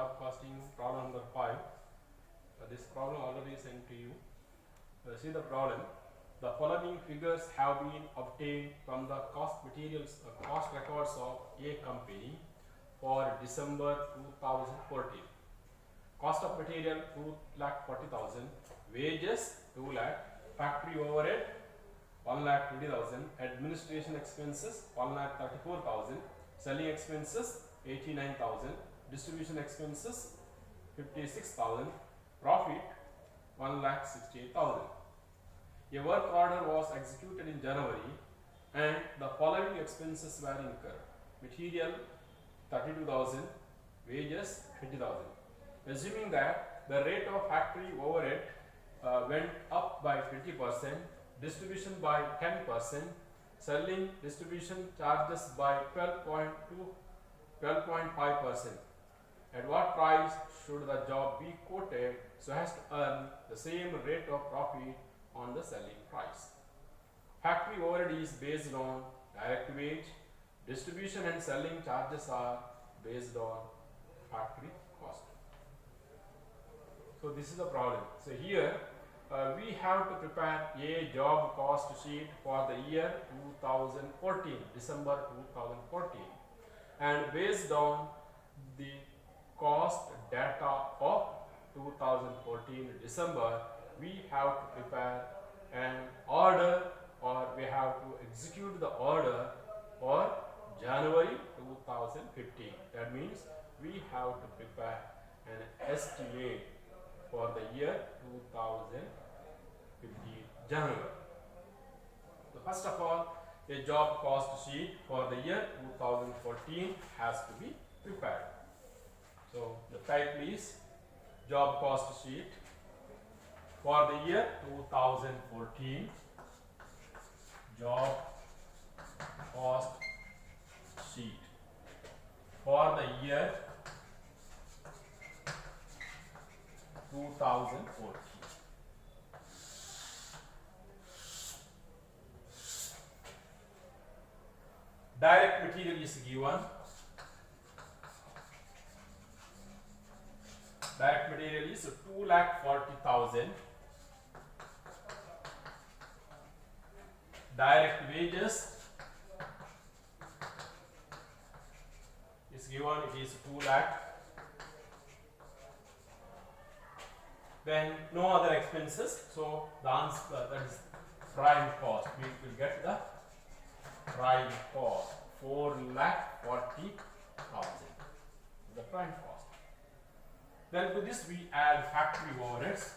job costing problem number 5. This problem already sent to you. See the problem. The following figures have been obtained from the cost records of A company for December 2014. Cost of material 2,40,000, wages 2 lakh, factory overhead 1,20,000, administration expenses 1,34,000, selling expenses 89,000, distribution expenses 56,000, profit 1,68,000. A work order was executed in January and the following expenses were incurred: material 32,000, wages 20,000. Assuming that the rate of factory overhead went up by 20%, distribution by 10%, selling distribution charges by 12.5%. At what price should the job be quoted so as to earn the same rate of profit on the selling price? Factory overhead is based on direct wage. Distribution and selling charges are based on factory cost. So this is the problem. So here we have to prepare a job cost sheet for the year 2014, December 2014, and based on the cost data of 2014 December, we have to prepare an order, or we have to execute the order for January 2015. That means we have to prepare an estimate for the year 2015 January. So first of all, a job cost sheet for the year 2014 has to be prepared. So the title is job cost sheet for the year 2014. Job cost sheet for the year 2014. Direct material is given. Direct material is 2,40,000. Direct wages is given, it is 2 lakh. Then no other expenses, so the answer, that is prime cost. We will get the prime cost 4,40,000, the prime cost. Then to this we add factory overheads.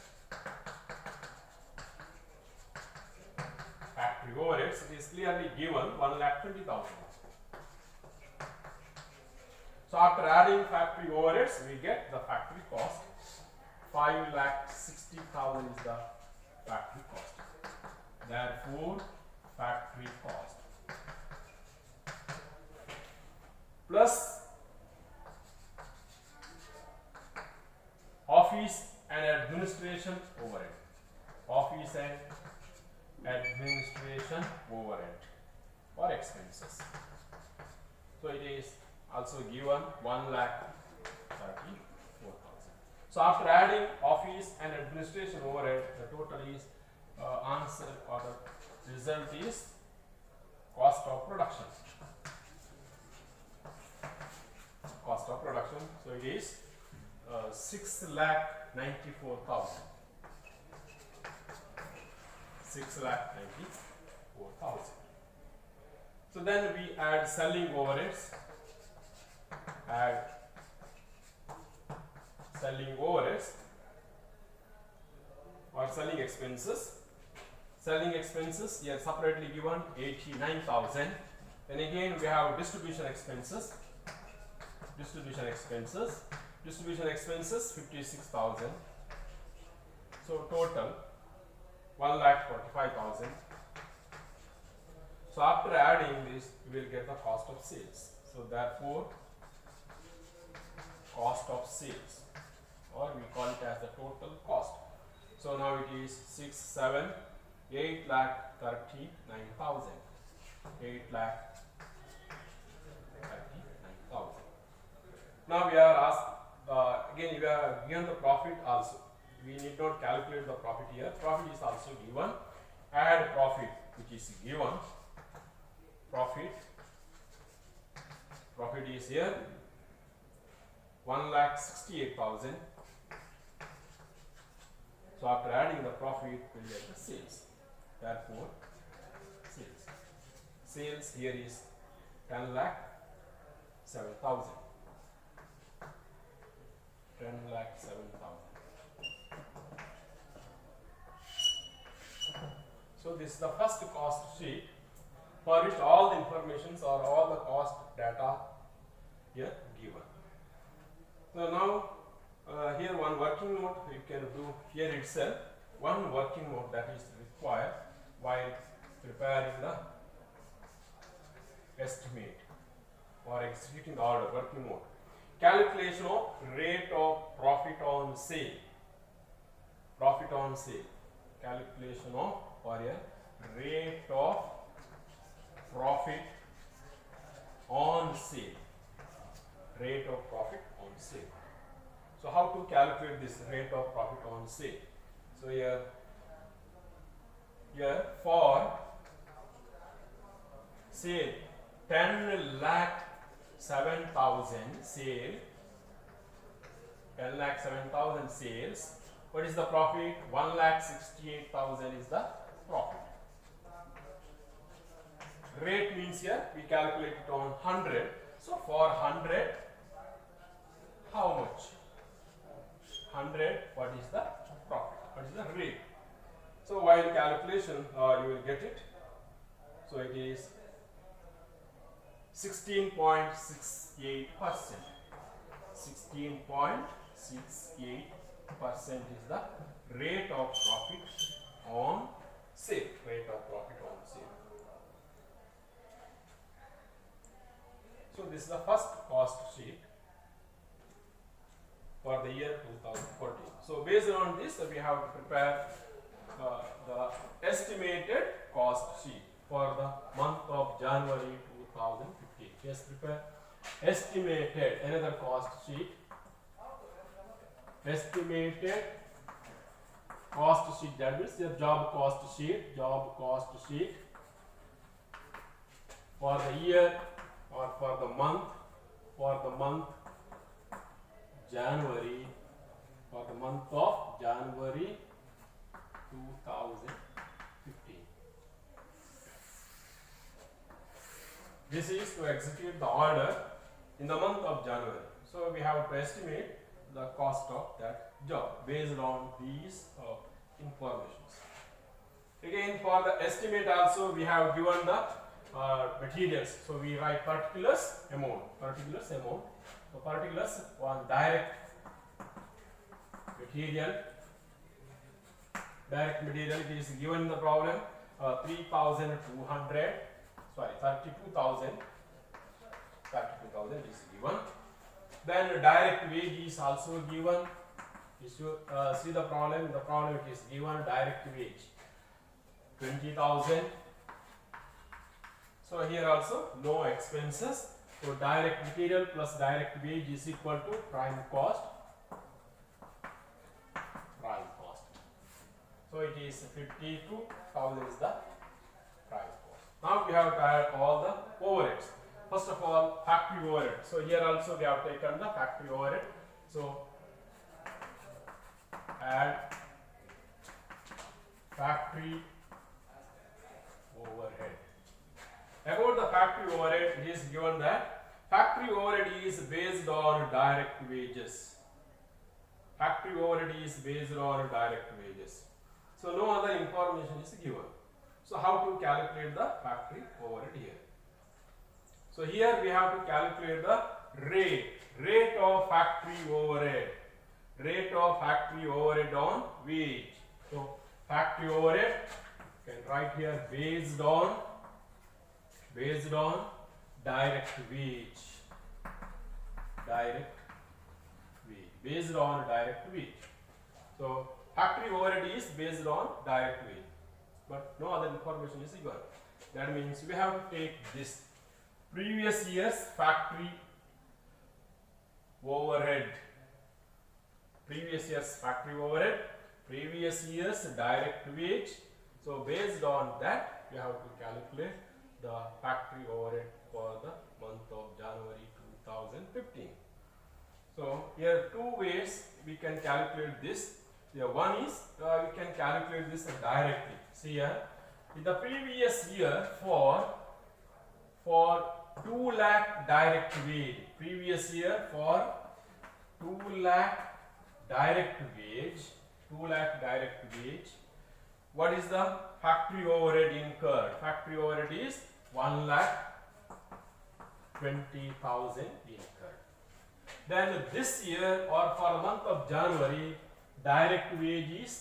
Factory overheads, it is clearly given 1,20,000. So after adding factory overheads, we get the factory cost. 5,60,000 is the factory cost. Therefore, factory cost plus office and administration overhead. Office and administration overhead or expenses. So it is also given 1,34,000. So after adding office and administration overhead, the total is answer, or the result is cost of production. Cost of production. So it is 6,94,000. 6,94,000. So then we add selling overheads. Add selling overheads or selling expenses. Selling expenses here separately given 89,000. Then again we have distribution expenses. Distribution expenses 56,000. So total 1,45,000. So after adding this, we will get the cost of sales. So therefore, cost of sales, or we call it as the total cost. So now it is 8,39,000. 8,39,000. Now we are asked again we are given the profit also. We need not calculate the profit here. Profit is also given. Add profit which is given. Profit is here 1,68,000. So after adding the profit, we will get the sales. Therefore, sales here is 10,07,000. 10,07,000. So this is the first cost sheet for which all the informations or all the cost data here given. So now here one working note you can do here itself. One working note that is required while preparing the estimate or executing the order. Working note: calculation of rate of profit on sale. Profit on sale. Calculation of or a rate of profit on sale. Rate of profit on sale. So how to calculate this rate of profit on sale? So here for sale 10,07,000 sale, 10,07,000 sales. What is the profit? 1,68,000 is the profit. Rate means here we calculate it on 100. So for 100, how much? 100, what is the profit? What is the rate? So while calculation you will get it. So it is 16.68%. 16.68% is the rate of profit on sale. Rate of profit on sale. So this is the first cost sheet for the year 2014. So based on this, we have to prepare the estimated cost sheet for the month of January 2015. Just prepare estimated, another cost sheet. Estimated cost sheet, that means your job cost sheet for the year or for the month January, for the month of January 2015. This is to execute the order in the month of January. So we have to estimate the cost of that job based on these informations. Again, for the estimate also we have given the materials. So we write particulars amount. So particulars on direct material. Direct material, it is given in the problem 32,000 is given. Then direct wage is also given. You should see the problem. In the problem it is given direct wage 20,000. So here also no expenses. So direct material plus direct wage is equal to prime cost. So it is 52,000 is the prime cost. Now we have to add all the overheads. First of all, factory overhead. So here also we have taken the factory overhead. So add factory overhead. About the factory overhead, it is given that factory overhead is based on direct wages. Factory overhead is based on direct wages. So no other information is given. So how to calculate the factory overhead here? So here we have to calculate the rate of factory overhead. Rate of factory overhead on wage. So factory overhead, you can write here based on direct wage. Based on direct wage. So factory overhead is based on direct wage, but no other information is given. That means we have to take this previous year's factory overhead previous year's factory overhead, previous year's direct wage. So based on that, you have to calculate the factory overhead for the month of January 2015. So here two ways we can calculate this. Here one is we can calculate this directly. See here, in the previous year for 2 lakh direct wage, previous year for 2 lakh direct wage, what is the factory overhead incurred? Factory overhead is 1,20,000 incurred. Then this year or for the month of January, direct wage is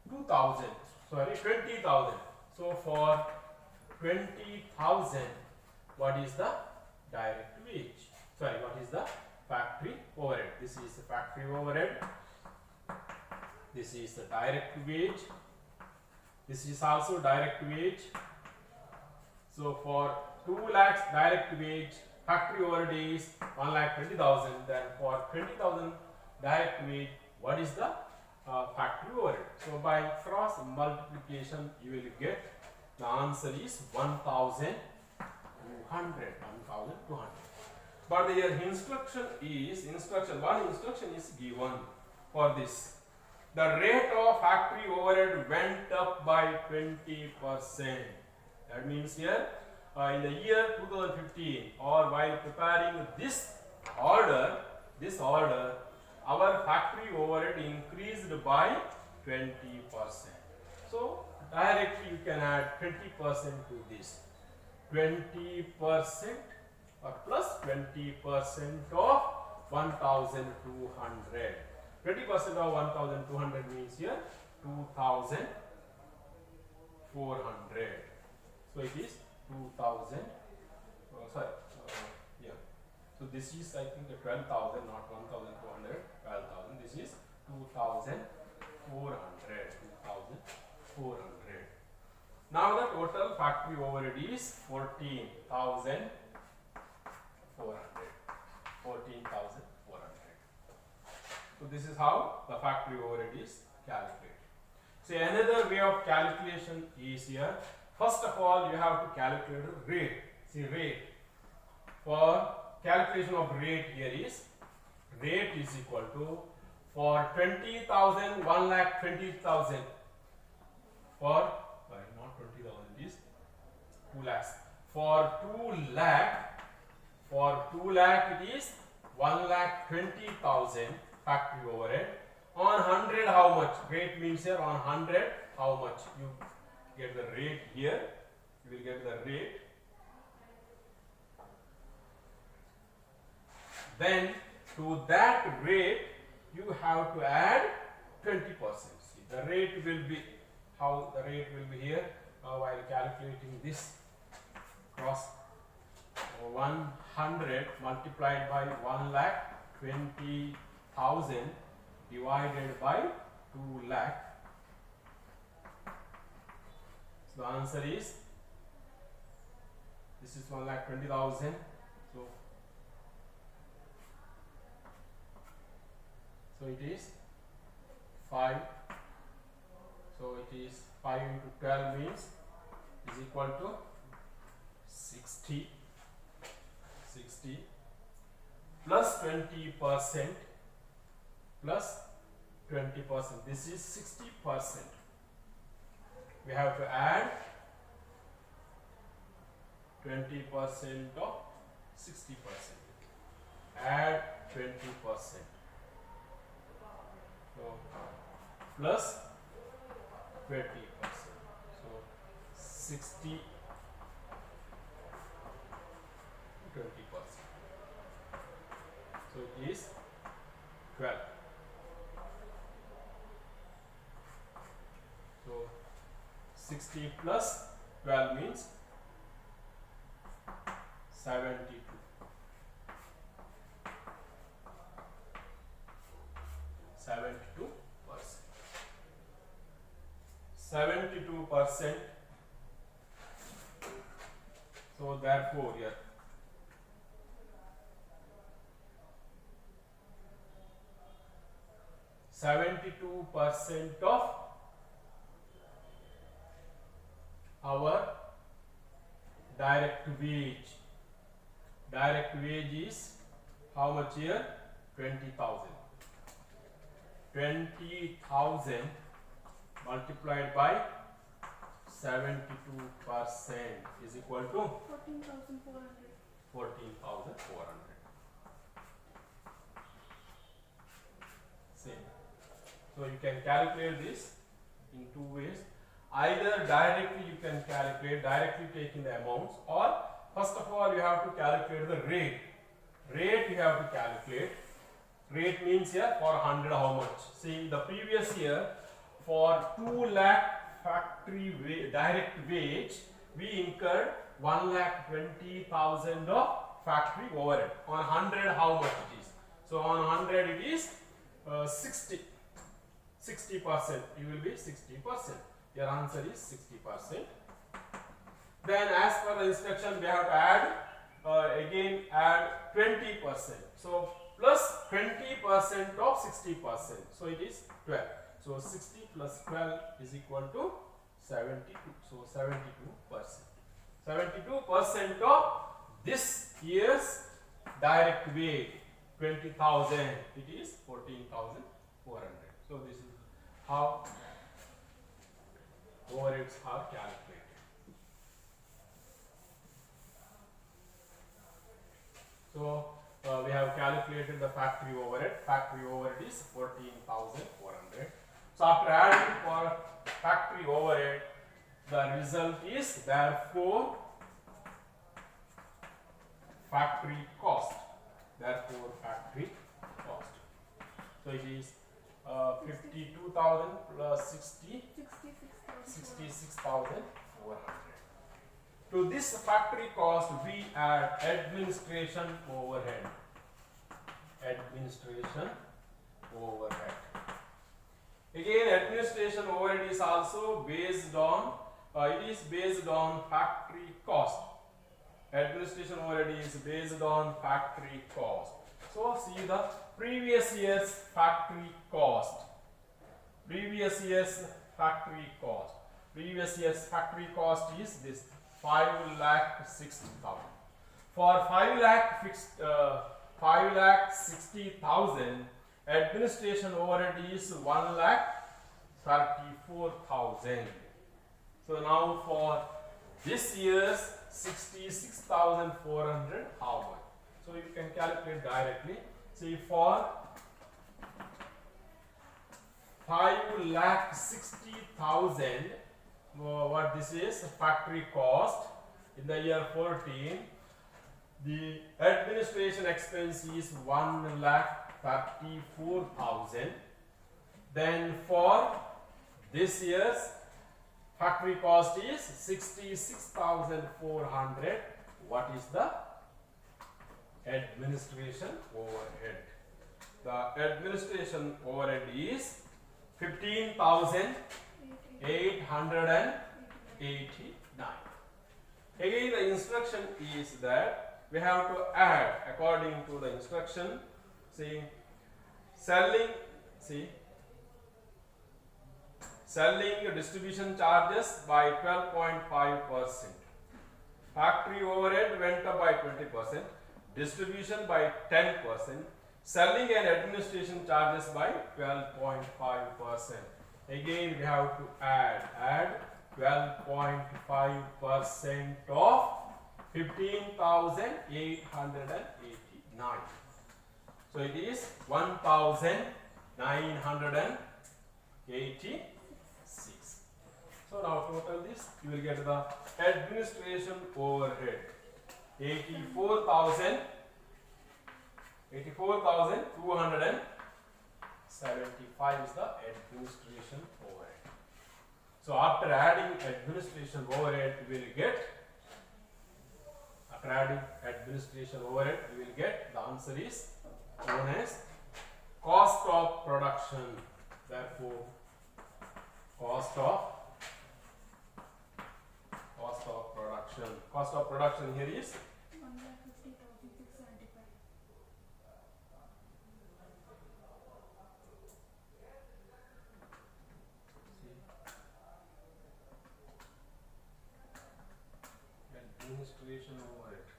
20,000. So for 20,000, what is the direct wage? What is the factory overhead? This is the factory overhead. This is the direct wage. This is also direct wage. So for 2 lakhs direct wage, factory overhead is 1,20,000. Then for 20,000 direct wage, what is the factory overhead? So by cross multiplication, you will get the answer is 1,200. But the instruction is one instruction is given for this. The rate of factory overhead went up by 20%. That means here in the year 2015 or while preparing this order, our factory overhead increased by 20%. So directly you can add 20% to this. 20% or plus 20% of 1,200. 20% of 1,200 means here 2,400. So it is 2,000. So this is I think 12,000, not 1,200. 12,000. This is 2,400. 2,400. Now the total factory overhead is 14,400. 14,400. So this is how the factory overhead is calculated. So another way of calculation is here. First of all, you have to calculate rate. See rate. For calculation of rate here is rate is equal to for 20,000 1,20,000 for not 20,000 it is 2 lakhs. For 2 lakh it is 1,20,000 factory overhead. On 100 how much? Rate means here on 100 how much? You get the rate here. You will get the rate. Then to that rate you have to add 20%. See, the rate will be how the rate will be here while calculating this cross 100 multiplied by 1,20,000 divided by 2 lakh. So the answer is this is 1,20,000. So it is 5. So it is 5 into 12 means is equal to 60. 60 plus 20% plus 20%. This is 60%. We have to add 20% of 60%. Add 20%. So plus 20%. So 60 20%. So it is 12. So 60 plus 12 means 72. 72%. So therefore here 72% of our direct wage. Direct wage is how much here? 20,000. 20,000 multiplied by 72% is equal to 14,400. 14,400. Same. So you can calculate this in two ways. Either directly you can calculate, directly taking the amounts, or first of all you have to calculate the rate. Rate you have to calculate. Rate means here for 100 how much? See, the previous year for 2 lakh factory direct wage we incurred 1,20,000 of factory overhead. On 100 how much it is? So on 100 it is 60%. You will be 60%. Your answer is 60%. Then as per the instruction we have to add again add 20%. So plus 20% of 60%. So it is 12. So 60 plus 12 is equal to 72. So 72%. 72% of this year's direct wage 20,000. It is 14,400. So this is how overheads are calculated. So we have calculated the factory overhead. Factory overhead is 14,400. So after adding for factory overhead, the result is therefore factory cost. Therefore factory cost. So it is 52,000 plus 66,400. To this factory cost we add administration overhead. Administration overhead. Again administration overhead is also based on factory cost. Administration overhead is based on factory cost. So see the previous year's factory cost. Previous year's factory cost. Previous year's factory cost is this 5,60,000. For 5,60,000, administration overhead is 1,34,000. So now for this year's 66,400, how much? So you can calculate directly. See, for 5,60,000, what this is factory cost in the year 14, the administration expense is 1,34,000. Then for this year's factory cost is 66,400. What is the administration overhead? The administration overhead is 15,889. Again, the instruction is that we have to add according to the instruction. See, selling distribution charges by 12.5%. Factory overhead went up by 20%. Distribution by 10%. Selling and administration charges by 12.5%. Again, we have to add 12.5% of 15,889. So it is 1,986. So now total this, you will get the administration overhead 84,275 is the administration overhead. So after adding administration overhead, we will get, the answer is known as cost of production. Therefore, cost of production here is 1,50,675. administration overhead.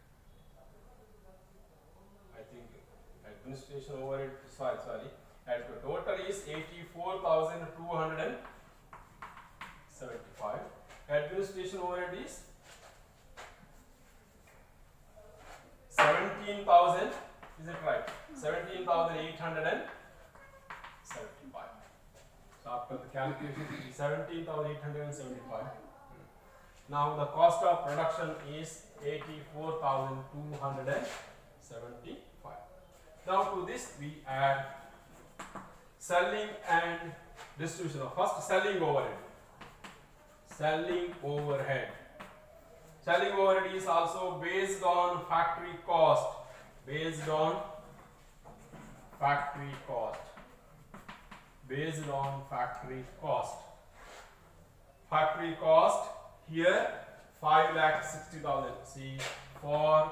I think administration overhead, sorry. And the total is 84,275. Administration overhead is 17,000. Is it right? 17,875. So after the calculation, it is 17,875. Now the cost of production is 84,275. Now to this we add selling and distribution. First, selling overhead. Selling overhead. Selling overhead is also based on factory cost. Based on factory cost. Based on factory cost. Factory cost here 5,60,000. See, for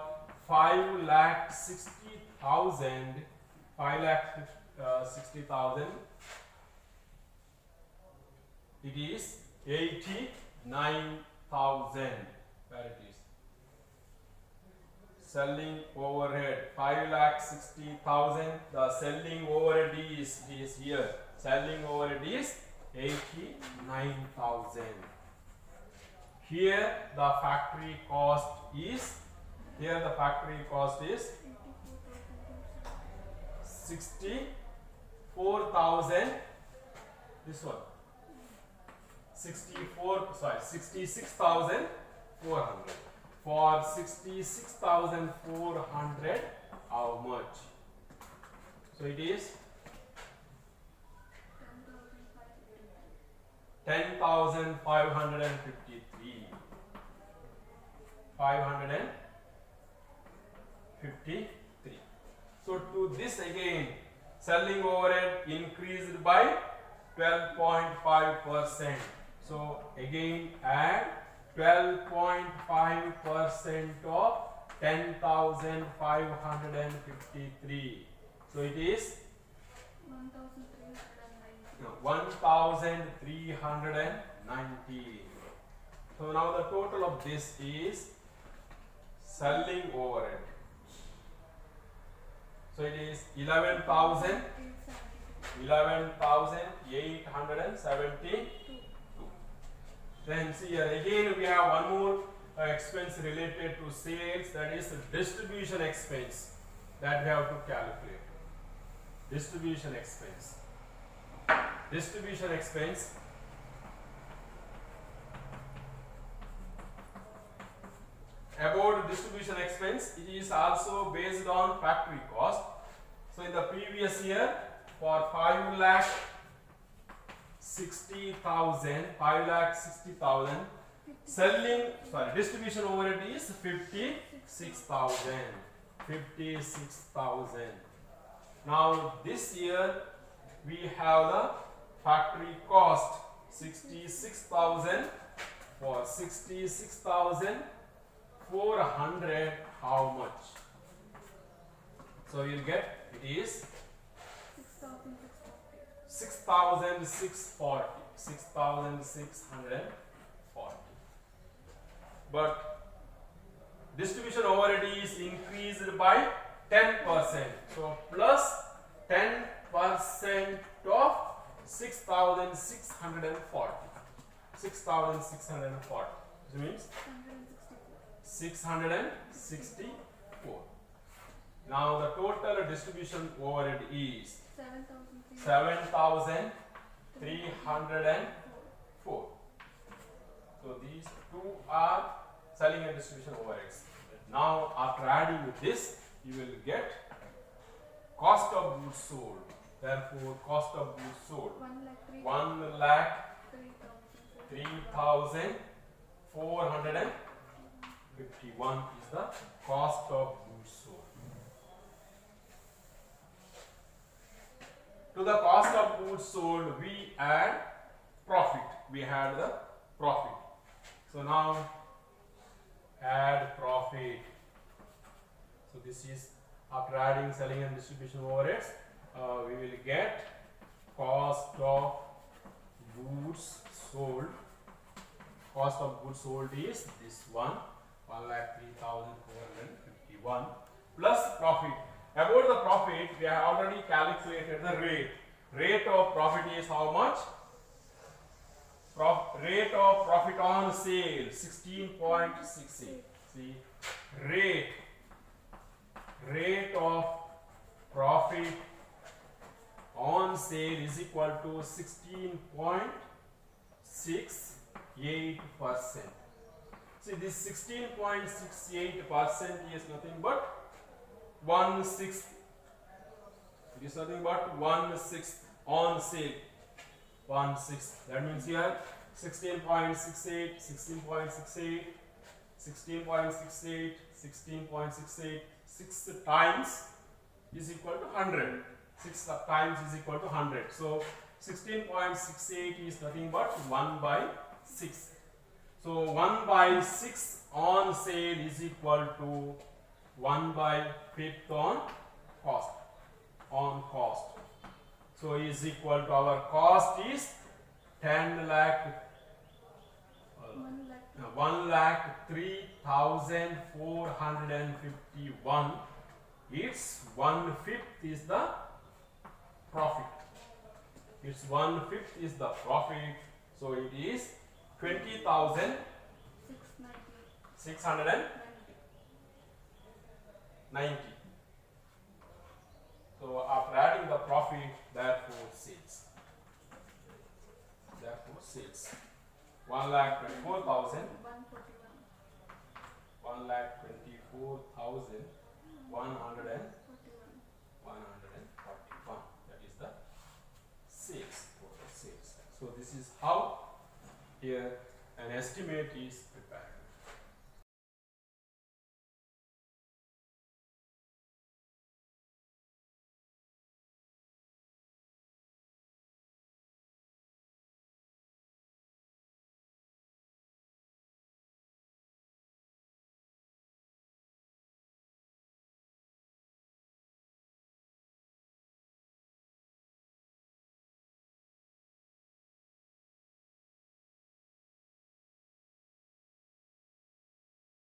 5,60,000, 5,60,000, it is 89,000. Where it is? Selling overhead 5,60,000. The selling overhead is here. Selling overhead is 89,000. Here the factory cost is 64,000. This one 66,400. For 66,400, how much? So it is 10,553. 553. So to this again, selling overhead increased by 12.5%. So again add 12.5% of 10,553. So it is 1,390. So now the total of this is selling overhead. So it is 11,872. Then see here again we have one more expense related to sales, that is distribution expense, that we have to calculate. Distribution expense. Distribution expense. About distribution expense, it is also based on factory cost. So in the previous year, for 5,60,000, distribution overhead is 56,000. Now this year we have the factory cost 66,000. For 66,400, how much? So you'll get, it is 6,640. 6,640. But distribution overhead is increased by 10%. So plus 10% of 6,640. 6,640. This means 664. Now the total distribution overhead is 7,304. So these two are selling and distribution overheads. Now after adding this, you will get cost of goods sold. Therefore, cost of goods sold 1,03,451 is the cost of goods sold. To the cost of goods sold, we add profit. We had the profit. So now add profit. So this is after adding selling and distribution overheads, we will get cost of goods sold. Cost of goods sold is this one. 1,03,451 plus profit. About the profit, we have already calculated the rate. Rate of profit is how much? Rate of profit on sale 16.68. See, rate of profit on sale is equal to 16.68%. See, this 16.68% is nothing but 1/6. It is nothing but 1/6 on sale. 1/6. That means here 16.68, 16.68, 16.68, 16.68. 6 times is equal to 100. 6 times is equal to 100. So 16.68 is nothing but 1/6. So 1/6 on sale is equal to 1/5 on cost. So is equal to our cost is 1,03,451. Its 1/5 is the profit. Its 1/5 is the profit. So it is 20,690. So after adding the profit, therefore sales. 1,24,000. 1,24,141. That is the sales, total sales. So this is how here an estimate is prepared.